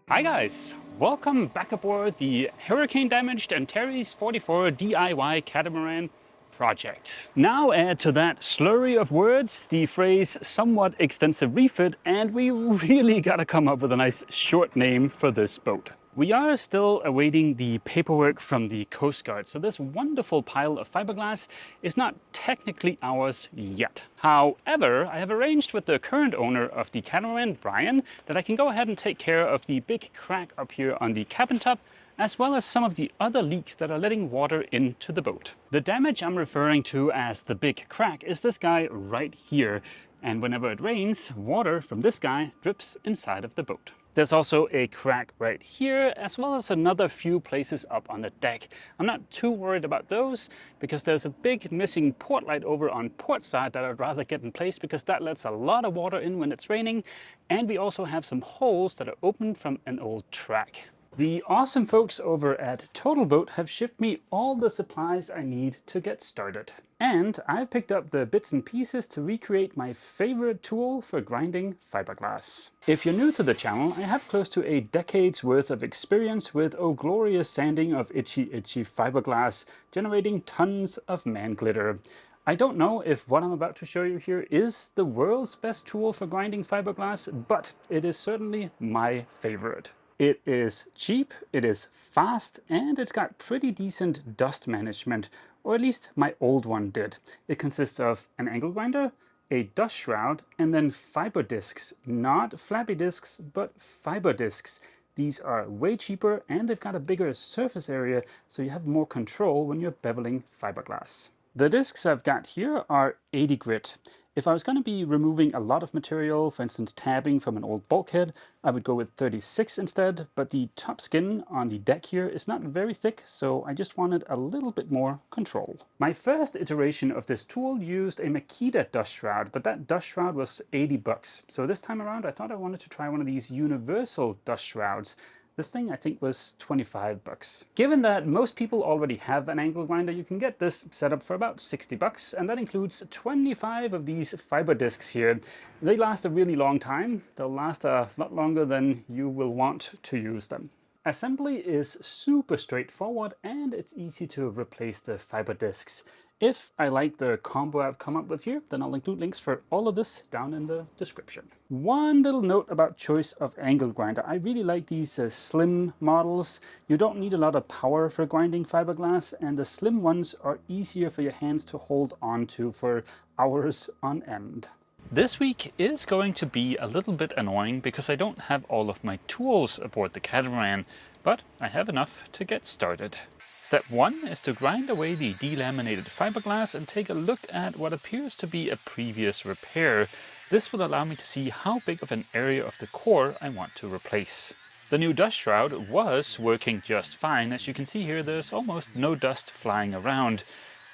Hi guys, welcome back aboard the hurricane damaged Antares 44 DIY catamaran project. Now add to that slurry of words the phrase somewhat extensive refit, and we really gotta come up with a nice short name for this boat. We are still awaiting the paperwork from the Coast Guard, so this wonderful pile of fiberglass is not technically ours yet. However, I have arranged with the current owner of the catamaran, Brian, that I can go ahead and take care of the big crack up here on the cabin top, as well as some of the other leaks that are letting water into the boat. The damage I'm referring to as the big crack is this guy right here, and whenever it rains, water from this guy drips inside of the boat. There's also a crack right here, as well as another few places up on the deck. I'm not too worried about those because there's a big missing port light over on port side that I'd rather get in place because that lets a lot of water in when it's raining. And we also have some holes that are open from an old track. The awesome folks over at TotalBoat have shipped me all the supplies I need to get started. And I've picked up the bits and pieces to recreate my favorite tool for grinding fiberglass. If you're new to the channel, I have close to a decade's worth of experience with glorious sanding of itchy fiberglass, generating tons of man glitter. I don't know if what I'm about to show you here is the world's best tool for grinding fiberglass, but it is certainly my favorite. It is cheap, it is fast, and it's got pretty decent dust management, or at least my old one did. It consists of an angle grinder, a dust shroud, and then fiber discs. Not flappy discs, but fiber discs. These are way cheaper and they've got a bigger surface area, so you have more control when you're beveling fiberglass. The discs I've got here are 80 grit. If I was going to be removing a lot of material, for instance tabbing from an old bulkhead, I would go with 36 instead, but the top skin on the deck here is not very thick, so I just wanted a little bit more control. My first iteration of this tool used a Makita dust shroud, but that dust shroud was 80 bucks. So this time around I thought I wanted to try one of these universal dust shrouds. This thing I think was 25 bucks. Given that most people already have an angle grinder, you can get this set up for about 60 bucks, and that includes 25 of these fiber discs here. They last a really long time. They'll last a lot longer than you will want to use them. Assembly is super straightforward and it's easy to replace the fiber discs. If I like the combo I've come up with here, then I'll include links for all of this down in the description. One little note about choice of angle grinder. I really like these slim models. You don't need a lot of power for grinding fiberglass, and the slim ones are easier for your hands to hold on to for hours on end. This week is going to be a little bit annoying because I don't have all of my tools aboard the catamaran, but I have enough to get started. Step 1 is to grind away the delaminated fiberglass and take a look at what appears to be a previous repair. This will allow me to see how big of an area of the core I want to replace. The new dust shroud was working just fine. As you can see here, there's almost no dust flying around,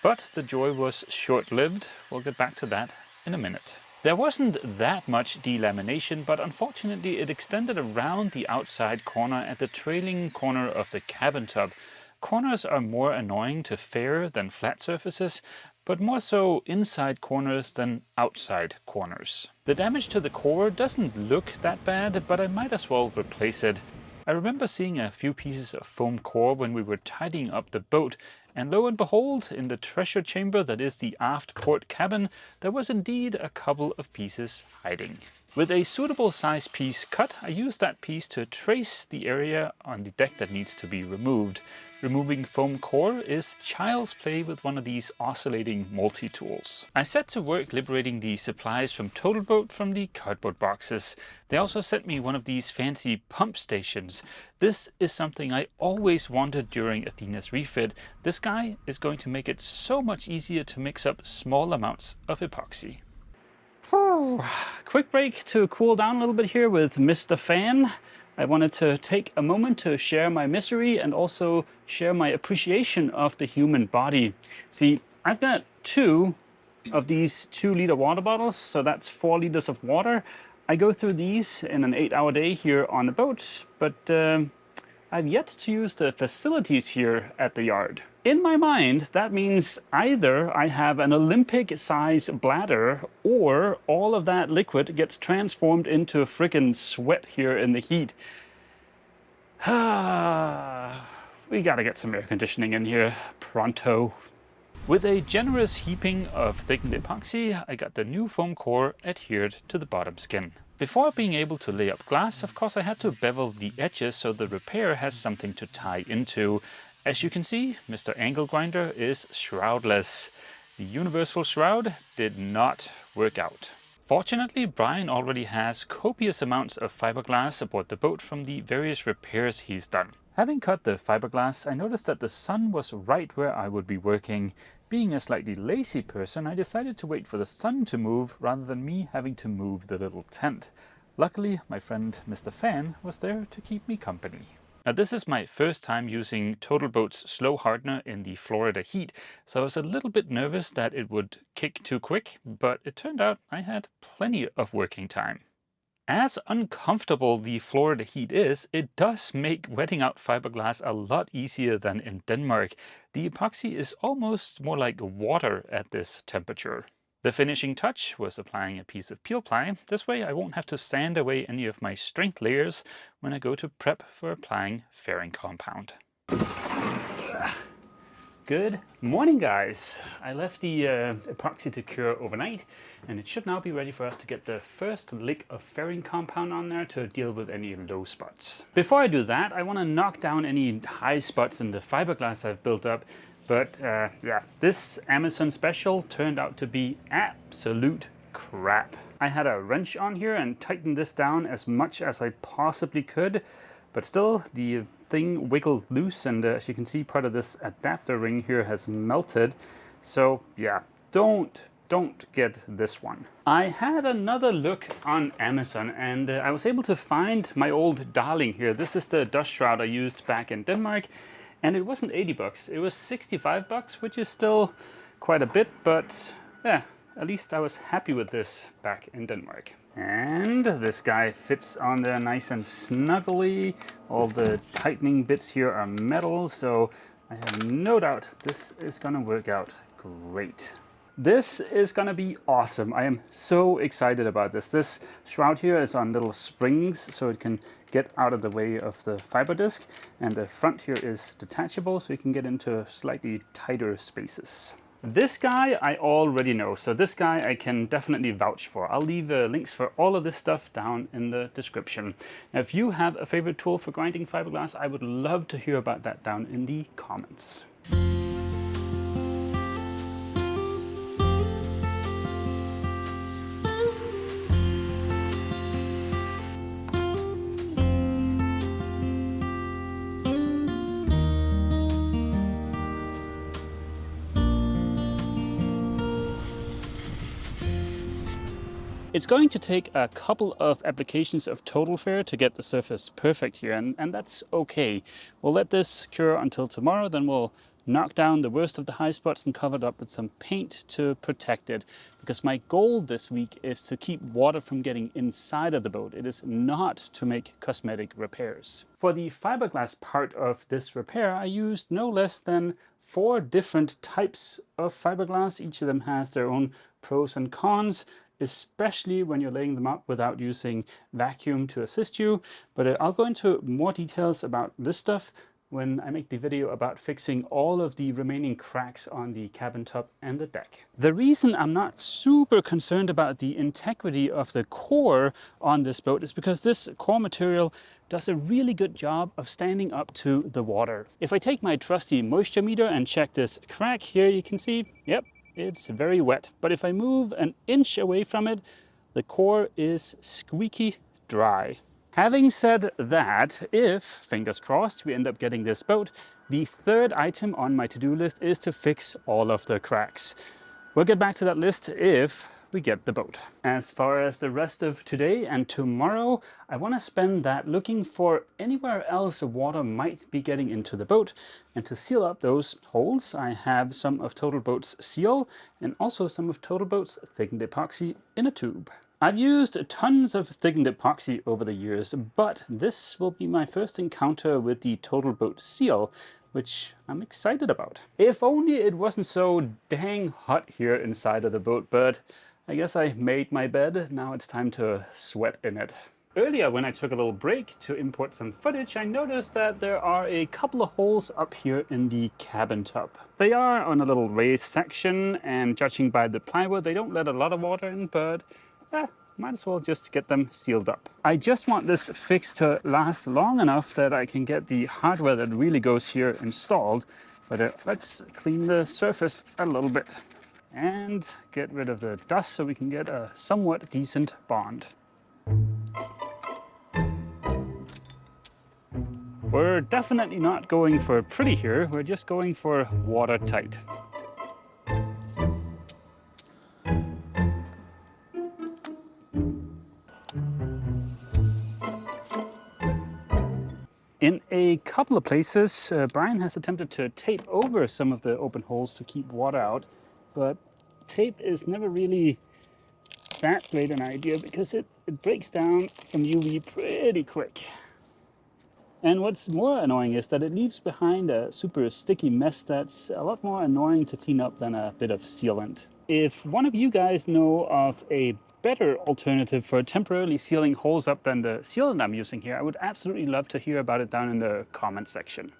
but the joy was short-lived. We'll get back to that in a minute. There wasn't that much delamination, but unfortunately it extended around the outside corner at the trailing corner of the cabin tub. Corners are more annoying to fare than flat surfaces, but more so inside corners than outside corners. The damage to the core doesn't look that bad, but I might as well replace it. I remember seeing a few pieces of foam core when we were tidying up the boat, and lo and behold, in the treasure chamber that is the aft port cabin, there was indeed a couple of pieces hiding. With a suitable size piece cut, I used that piece to trace the area on the deck that needs to be removed. Removing foam core is child's play with one of these oscillating multi-tools. I set to work liberating the supplies from TotalBoat from the cardboard boxes. They also sent me one of these fancy pump stations. This is something I always wanted during Athena's refit. This guy is going to make it so much easier to mix up small amounts of epoxy. Quick break to cool down a little bit here with Mr. Fan. I wanted to take a moment to share my misery and also share my appreciation of the human body. See, I've got 2 of these 2-liter water bottles, so that's 4 liters of water. I go through these in an 8-hour day here on the boat, but I've yet to use the facilities here at the yard. In my mind, that means either I have an Olympic-sized bladder or all of that liquid gets transformed into frickin' sweat here in the heat. We gotta get some air conditioning in here pronto. With a generous heaping of thickened epoxy, I got the new foam core adhered to the bottom skin. Before being able to lay up glass, of course I had to bevel the edges so the repair has something to tie into. As you can see, Mr. Angle Grinder is shroudless. The universal shroud did not work out. Fortunately, Brian already has copious amounts of fiberglass aboard the boat from the various repairs he's done. Having cut the fiberglass, I noticed that the sun was right where I would be working. Being a slightly lazy person, I decided to wait for the sun to move rather than me having to move the little tent. Luckily, my friend Mr. Fan was there to keep me company. Now, this is my first time using TotalBoat's slow hardener in the Florida heat, so I was a little bit nervous that it would kick too quick, but it turned out I had plenty of working time. As uncomfortable the Florida heat is, it does make wetting out fiberglass a lot easier than in Denmark. The epoxy is almost more like water at this temperature. The finishing touch was applying a piece of peel ply. This way I won't have to sand away any of my strength layers when I go to prep for applying fairing compound. Good morning, guys. I left the epoxy to cure overnight, and it should now be ready for us to get the first lick of fairing compound on there to deal with any low spots. Before I do that, I want to knock down any high spots in the fiberglass I've built up. But yeah, this Amazon special turned out to be absolute crap. I had a wrench on here and tightened this down as much as I possibly could, but still the thing wiggled loose, and as you can see, part of this adapter ring here has melted. So yeah, don't get this one. I had another look on Amazon, and I was able to find my old darling here. This is the dust shroud I used back in Denmark, and it wasn't 80 bucks, it was 65 bucks, which is still quite a bit, but yeah, at least I was happy with this back in Denmark. And this guy fits on there nice and snugly. All the tightening bits here are metal, so I have no doubt this is gonna work out great. This is gonna be awesome. I am so excited about this. This shroud here is on little springs, so it can get out of the way of the fiber disc, and the front here is detachable, so you can get into slightly tighter spaces. This guy I already know, so this guy I can definitely vouch for. I'll leave links for all of this stuff down in the description. Now, if you have a favorite tool for grinding fiberglass, I would love to hear about that down in the comments. It's going to take a couple of applications of Total Fair to get the surface perfect here, and that's okay. We'll let this cure until tomorrow, then we'll knock down the worst of the high spots and cover it up with some paint to protect it. Because my goal this week is to keep water from getting inside of the boat. It is not to make cosmetic repairs. For the fiberglass part of this repair, I used no less than 4 different types of fiberglass. Each of them has their own pros and cons, especially when you're laying them up without using vacuum to assist you. But I'll go into more details about this stuff when I make the video about fixing all of the remaining cracks on the cabin top and the deck. The reason I'm not super concerned about the integrity of the core on this boat is because this core material does a really good job of standing up to the water. If I take my trusty moisture meter and check this crack here, you can see, yep, it's very wet. But if I move an inch away from it, the core is squeaky dry. Having said that, if, fingers crossed, we end up getting this boat, the third item on my to-do list is to fix all of the cracks. We'll get back to that list if we get the boat. As far as the rest of today and tomorrow, I want to spend that looking for anywhere else water might be getting into the boat. And to seal up those holes, I have some of TotalBoat's seal and also some of TotalBoat's thickened epoxy in a tube. I've used tons of thickened epoxy over the years, but this will be my first encounter with the TotalBoat seal, which I'm excited about. If only it wasn't so dang hot here inside of the boat, but I guess I made my bed. Now it's time to sweat in it. Earlier, when I took a little break to import some footage, I noticed that there are a couple of holes up here in the cabin tub. They are on a little raised section, and judging by the plywood, they don't let a lot of water in, but might as well just get them sealed up. I just want this fix to last long enough that I can get the hardware that really goes here installed. But let's clean the surface a little bit and get rid of the dust so we can get a somewhat decent bond. We're definitely not going for pretty here, we're just going for watertight. In a couple of places, Brian has attempted to tape over some of the open holes to keep water out, but tape is never really that great an idea because it breaks down from UV pretty quick. And what's more annoying is that it leaves behind a super sticky mess that's a lot more annoying to clean up than a bit of sealant. If one of you guys know of a better alternative for temporarily sealing holes up than the sealant I'm using here, I would absolutely love to hear about it down in the comment section.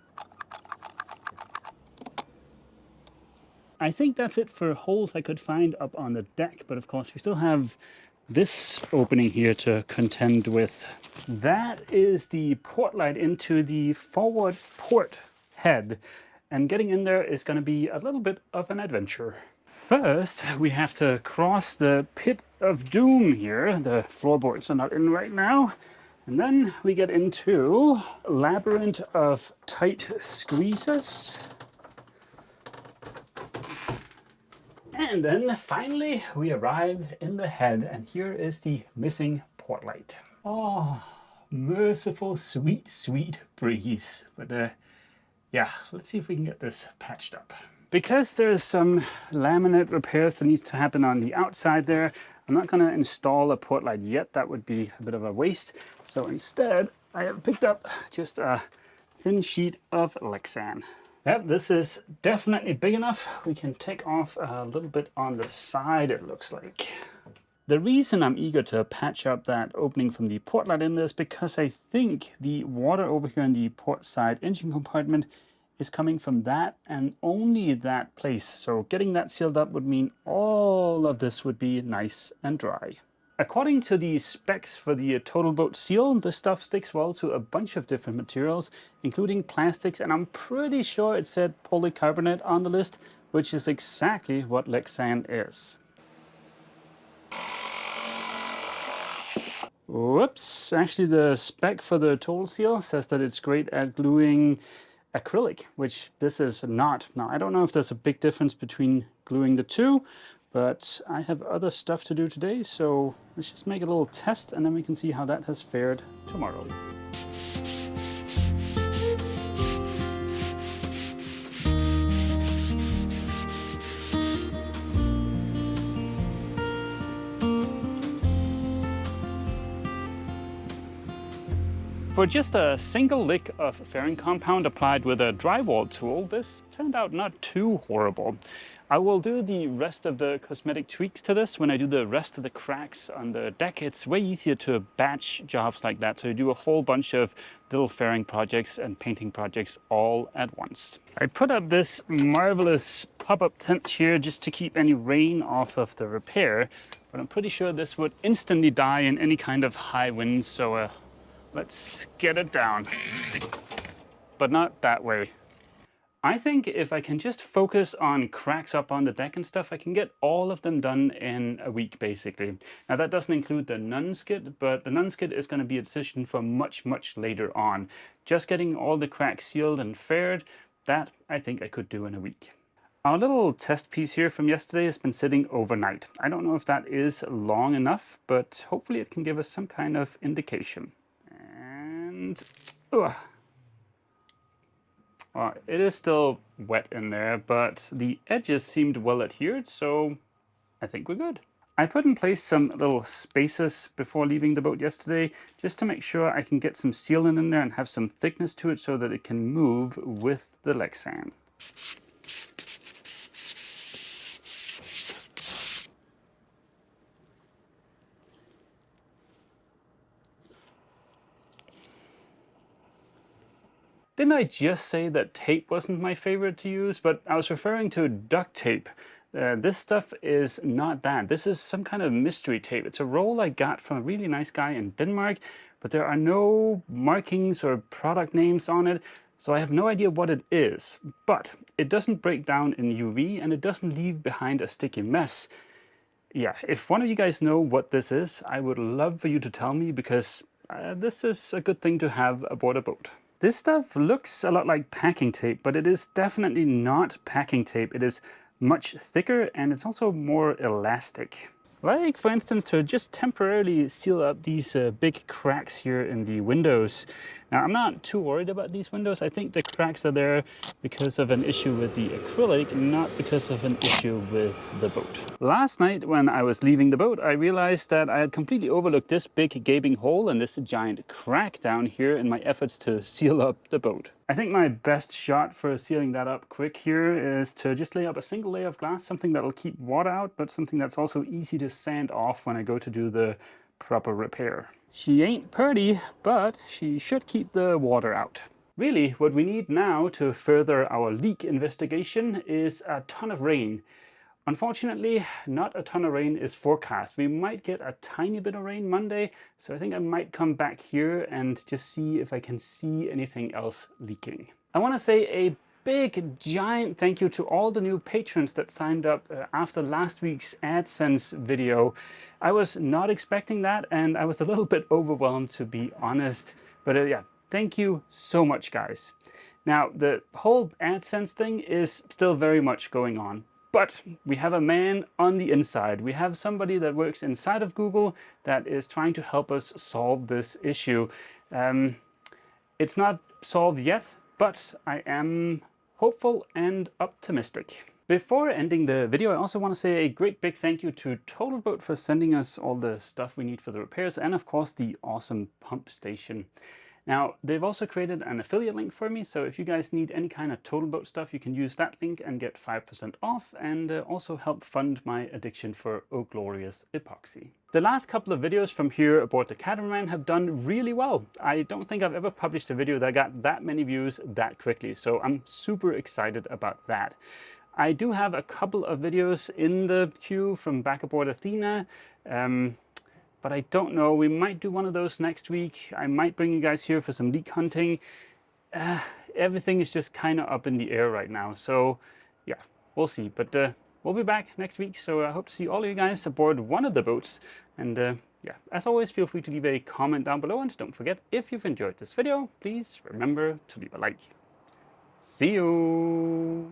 I think that's it for holes I could find up on the deck, but of course we still have this opening here to contend with. That is the port light into the forward port head, and getting in there is going to be a little bit of an adventure. First, we have to cross the pit of doom here. The floorboards are not in right now. And then we get into a labyrinth of tight squeezes. And then finally we arrive in the head, and here is the missing port light. Oh, merciful, sweet, sweet breeze. But yeah, let's see if we can get this patched up. Because there's some laminate repairs that needs to happen on the outside there, I'm not going to install a port light yet. That would be a bit of a waste. So instead, I have picked up just a thin sheet of Lexan. Yep, this is definitely big enough. We can take off a little bit on the side, it looks like. The reason I'm eager to patch up that opening from the port light in there is because I think the water over here in the port side engine compartment is coming from that and only that place. So getting that sealed up would mean all of this would be nice and dry. According to the specs for the TotalBoat seal, this stuff sticks well to a bunch of different materials, including plastics, and I'm pretty sure it said polycarbonate on the list, which is exactly what Lexan is. Whoops, actually the spec for the Total Seal says that it's great at gluing acrylic, which this is not. Now, I don't know if there's a big difference between gluing the two, but I have other stuff to do today, so let's just make a little test and then we can see how that has fared tomorrow. For just a single lick of fairing compound applied with a drywall tool, this turned out not too horrible. I will do the rest of the cosmetic tweaks to this when I do the rest of the cracks on the deck. It's way easier to batch jobs like that, so you do a whole bunch of little fairing projects and painting projects all at once. I put up this marvelous pop-up tent here just to keep any rain off of the repair, but I'm pretty sure this would instantly die in any kind of high winds, so let's get it down. But not that way. I think if I can just focus on cracks up on the deck and stuff, I can get all of them done in a week, basically. Now, that doesn't include the nun skid, but the nun skid is going to be a decision for much, much later on. Just getting all the cracks sealed and faired, that I think I could do in a week. Our little test piece here from yesterday has been sitting overnight. I don't know if that is long enough, but hopefully it can give us some kind of indication. And it is still wet in there, but the edges seemed well adhered, so I think we're good. I put in place some little spaces before leaving the boat yesterday, just to make sure I can get some sealant in there and have some thickness to it so that it can move with the Lexan. Didn't I just say that tape wasn't my favorite to use? But I was referring to duct tape. This stuff is not that. This is some kind of mystery tape. It's a roll I got from a really nice guy in Denmark, but there are no markings or product names on it, so I have no idea what it is. But it doesn't break down in UV and it doesn't leave behind a sticky mess. Yeah, if one of you guys know what this is, I would love for you to tell me, because this is a good thing to have aboard a boat. This stuff looks a lot like packing tape, but it is definitely not packing tape. It is much thicker and it's also more elastic. Like, for instance, to just temporarily seal up these big cracks here in the windows. Now, I'm not too worried about these windows. I think the cracks are there because of an issue with the acrylic, not because of an issue with the boat. Last night, when I was leaving the boat, I realized that I had completely overlooked this big gaping hole and this giant crack down here in my efforts to seal up the boat. I think my best shot for sealing that up quick here is to just lay up a single layer of glass, something that'll keep water out, but something that's also easy to sand off when I go to do the proper repair. She ain't pretty, but she should keep the water out. Really, what we need now to further our leak investigation is a ton of rain. Unfortunately, not a ton of rain is forecast. We might get a tiny bit of rain Monday, so I think I might come back here and just see if I can see anything else leaking. I want to say a big, giant thank you to all the new patrons that signed up after last week's AdSense video. I was not expecting that, and I was a little bit overwhelmed, to be honest. But yeah, thank you so much, guys. Now, the whole AdSense thing is still very much going on. But we have a man on the inside. We have somebody that works inside of Google that is trying to help us solve this issue. It's not solved yet, but I am hopeful and optimistic. Before ending the video, I also want to say a great big thank you to TotalBoat for sending us all the stuff we need for the repairs, and of course the awesome pump station. Now, they've also created an affiliate link for me, so if you guys need any kind of TotalBoat stuff, you can use that link and get 5% off, and also help fund my addiction for Oh Glorious epoxy. The last couple of videos from here aboard the catamaran have done really well. I don't think I've ever published a video that got that many views that quickly, so I'm super excited about that. I do have a couple of videos in the queue from back aboard Athena, but I don't know, we might do one of those next week. I might bring you guys here for some leak hunting. Everything is just kind of up in the air right now, so yeah, we'll see. But we'll be back next week, so I hope to see all of you guys aboard one of the boats. And yeah, as always, feel free to leave a comment down below, and don't forget, if you've enjoyed this video, please remember to leave a like. See you!